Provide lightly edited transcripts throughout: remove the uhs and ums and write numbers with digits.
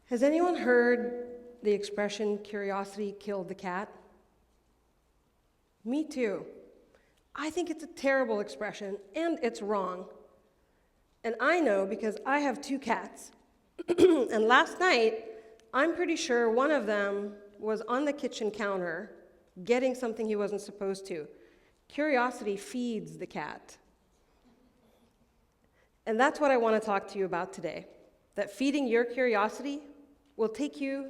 Has anyone heard the expression, curiosity killed the cat? Me too. I think it's a terrible expression, and it's wrong. And I know because I have two cats. And last night, I'm pretty sure one of them was on the kitchen counter getting something he wasn't supposed to. Curiosity feeds the cat. And that's what I want to talk to you about today. That feeding your curiosity will take you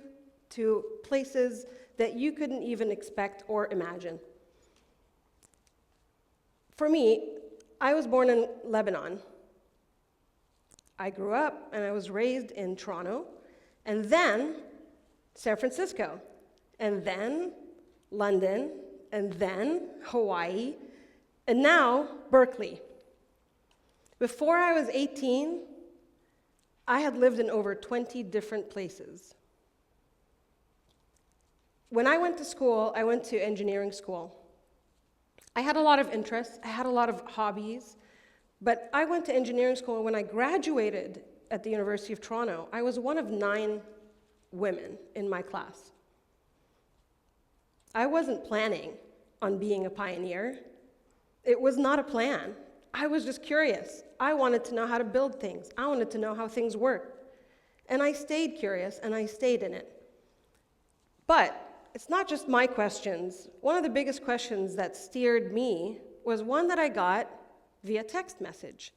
to places that you couldn't even expect or imagine. For me, I was born in Lebanon. I grew up and I was raised in Toronto, and then San Francisco, and then London, and then Hawaii, and now Berkeley. Before I was 18, I had lived in over 20 different places. When I went to school, I went to engineering school. I had a lot of interests, I had a lot of hobbies, but I went to engineering school, and when I graduated at the University of Toronto, I was one of 9 women in my class. I wasn't planning on being a pioneer. It was not a plan. I was just curious. I wanted to know how to build things. I wanted to know how things worked. And I stayed curious, and I stayed in it. But it's not just my questions. One of the biggest questions that steered me was one that I got via text message.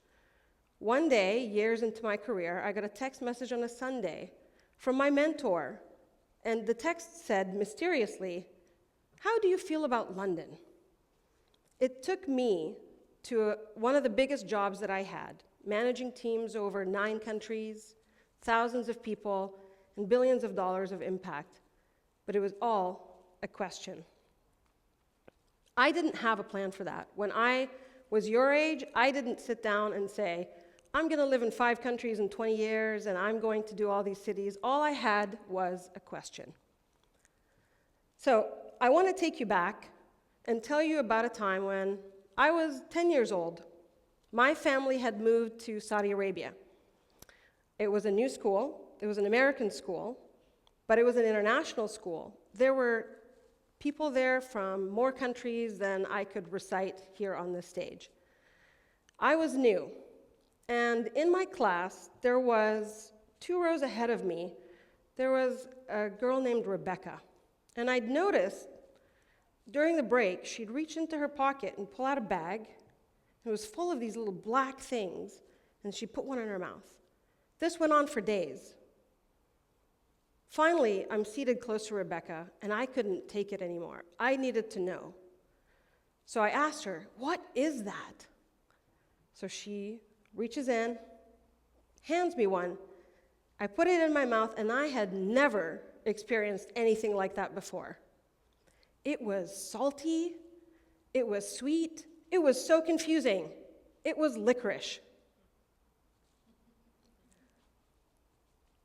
One day, years into my career, I got a text message on a Sunday from my mentor. And the text said, mysteriously, "How do you feel about London?" It took me to one of the biggest jobs that I had, managing teams over 9 countries, thousands of people, and billions of dollars of impact. But it was all a question. I didn't have a plan for that. When I was your age, I didn't sit down and say, I'm going to live in 5 countries in 20 years, and I'm going to do all these cities. All I had was a question. So I want to take you back and tell you about a time when I was 10 years old. My family had moved to Saudi Arabia. It was a new school. It was an American school, but it was an international school. There were people there from more countries than I could recite here on this stage. I was new, and in my class, there was 2 rows ahead of me, there was a girl named Rebecca. And I'd noticed during the break, she'd reach into her pocket and pull out a bag. It was full of these little black things, and she put one in her mouth. This went on for days. Finally, I'm seated close to Rebecca, and I couldn't take it anymore. I needed to know. So I asked her, "What is that?" So she reaches in, hands me one. I put it in my mouth, and I had never experienced anything like that before. It was salty, it was sweet, it was so confusing. It was licorice.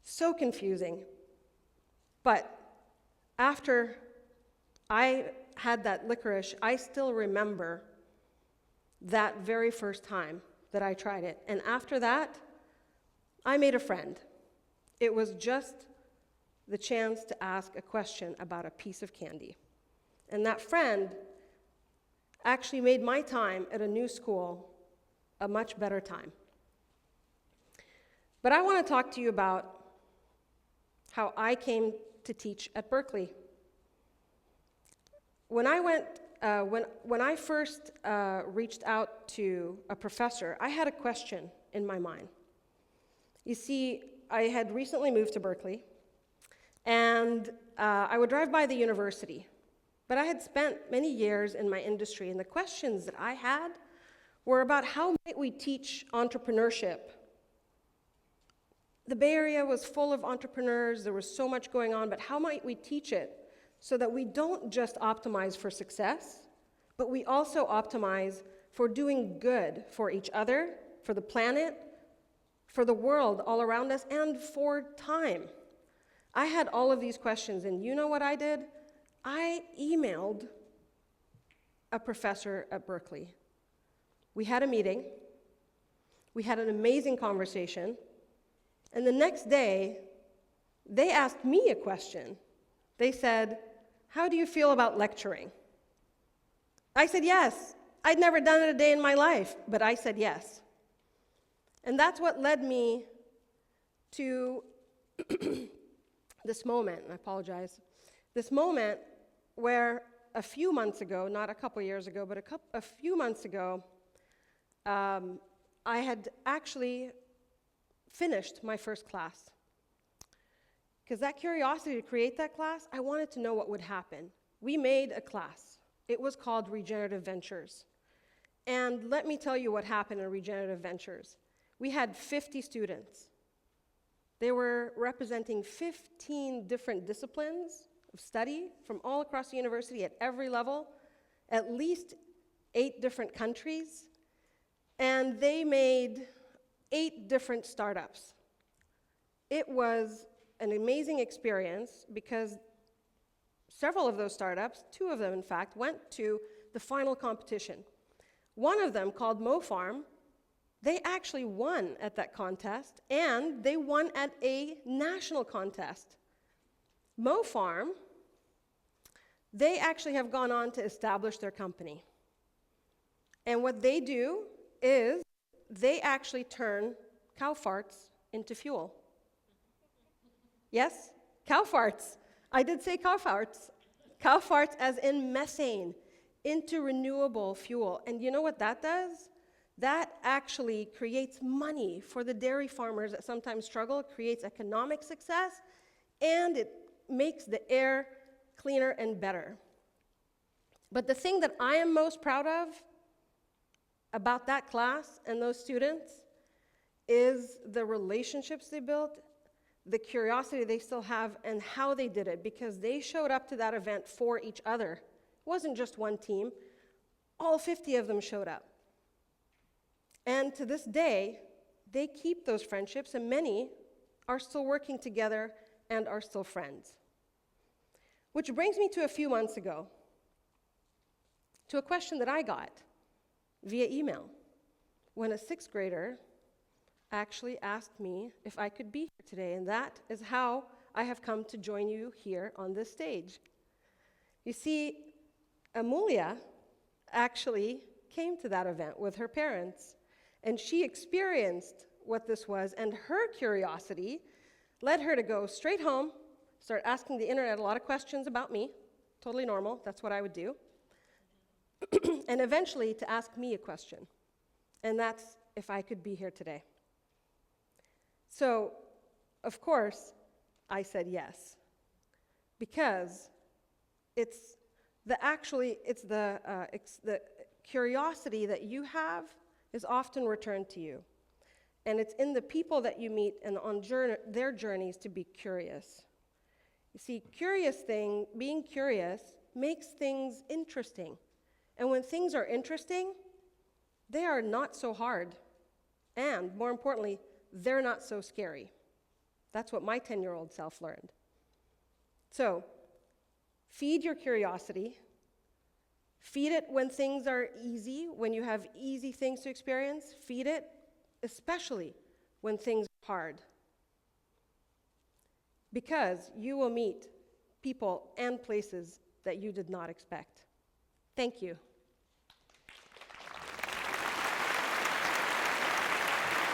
So confusing. But after I had that licorice, I still remember that very first time that I tried it. And after that, I made a friend. It was just the chance to ask a question about a piece of candy. And that friend actually made my time at a new school a much better time. But I want to talk to you about how I came to teach at Berkeley. When I first reached out to a professor, I had a question in my mind. You see, I had recently moved to Berkeley, and I would drive by the university. But I had spent many years in my industry, and the questions that I had were about how might we teach entrepreneurship. The Bay Area was full of entrepreneurs, there was so much going on, but how might we teach it so that we don't just optimize for success, but we also optimize for doing good for each other, for the planet, for the world all around us, and for time. I had all of these questions, and you know what I did? I emailed a professor at Berkeley. We had a meeting. We had an amazing conversation. And the next day, they asked me a question. They said, "How do you feel about lecturing?" I said yes. I'd never done it a day in my life, but I said yes. And that's what led me to this moment, and I apologize, this moment where a few months ago, not a couple years ago, but a few months ago, I had actually finished my first class. Because that curiosity to create that class, I wanted to know what would happen. We made a class. It was called Regenerative Ventures. And let me tell you what happened in Regenerative Ventures. We had 50 students. They were representing 15 different disciplines of study from all across the university at every level, at least 8 different countries, and they made 8 different startups. It was an amazing experience because several of those startups, 2 of them in fact, went to the final competition. One of them, called MoFarm, they actually won at that contest, and they won at a national contest. MoFarm, they actually have gone on to establish their company. And what they do is they actually turn cow farts into fuel. Yes? Cow farts. I did say cow farts. Cow farts as in methane into renewable fuel. And you know what that does? That actually creates money for the dairy farmers that sometimes struggle, creates economic success, and it makes the air cleaner and better. But the thing that I am most proud of about that class and those students is the relationships they built, the curiosity they still have, and how they did it, because they showed up to that event for each other. It wasn't just one team. All 50 of them showed up. And to this day, they keep those friendships, and many are still working together and are still friends. Which brings me to a few months ago, to a question that I got via email, when a 6th grader actually asked me if I could be here today, and that is how I have come to join you here on this stage. You see, Amulia actually came to that event with her parents, and she experienced what this was, and her curiosity led her to go straight home, start asking the internet a lot of questions about me, totally normal, that's what I would do, and eventually to ask me a question, and that's if I could be here today. So, of course, I said yes, because it's the curiosity that you have is often returned to you. And it's in the people that you meet and on their journeys to be curious. You see, being curious makes things interesting. And when things are interesting, they are not so hard. And more importantly, they're not so scary. That's what my 10-year-old self learned. So, feed your curiosity. Feed it when things are easy, when you have easy things to experience. Feed it, especially when things are hard. Because you will meet people and places that you did not expect. Thank you.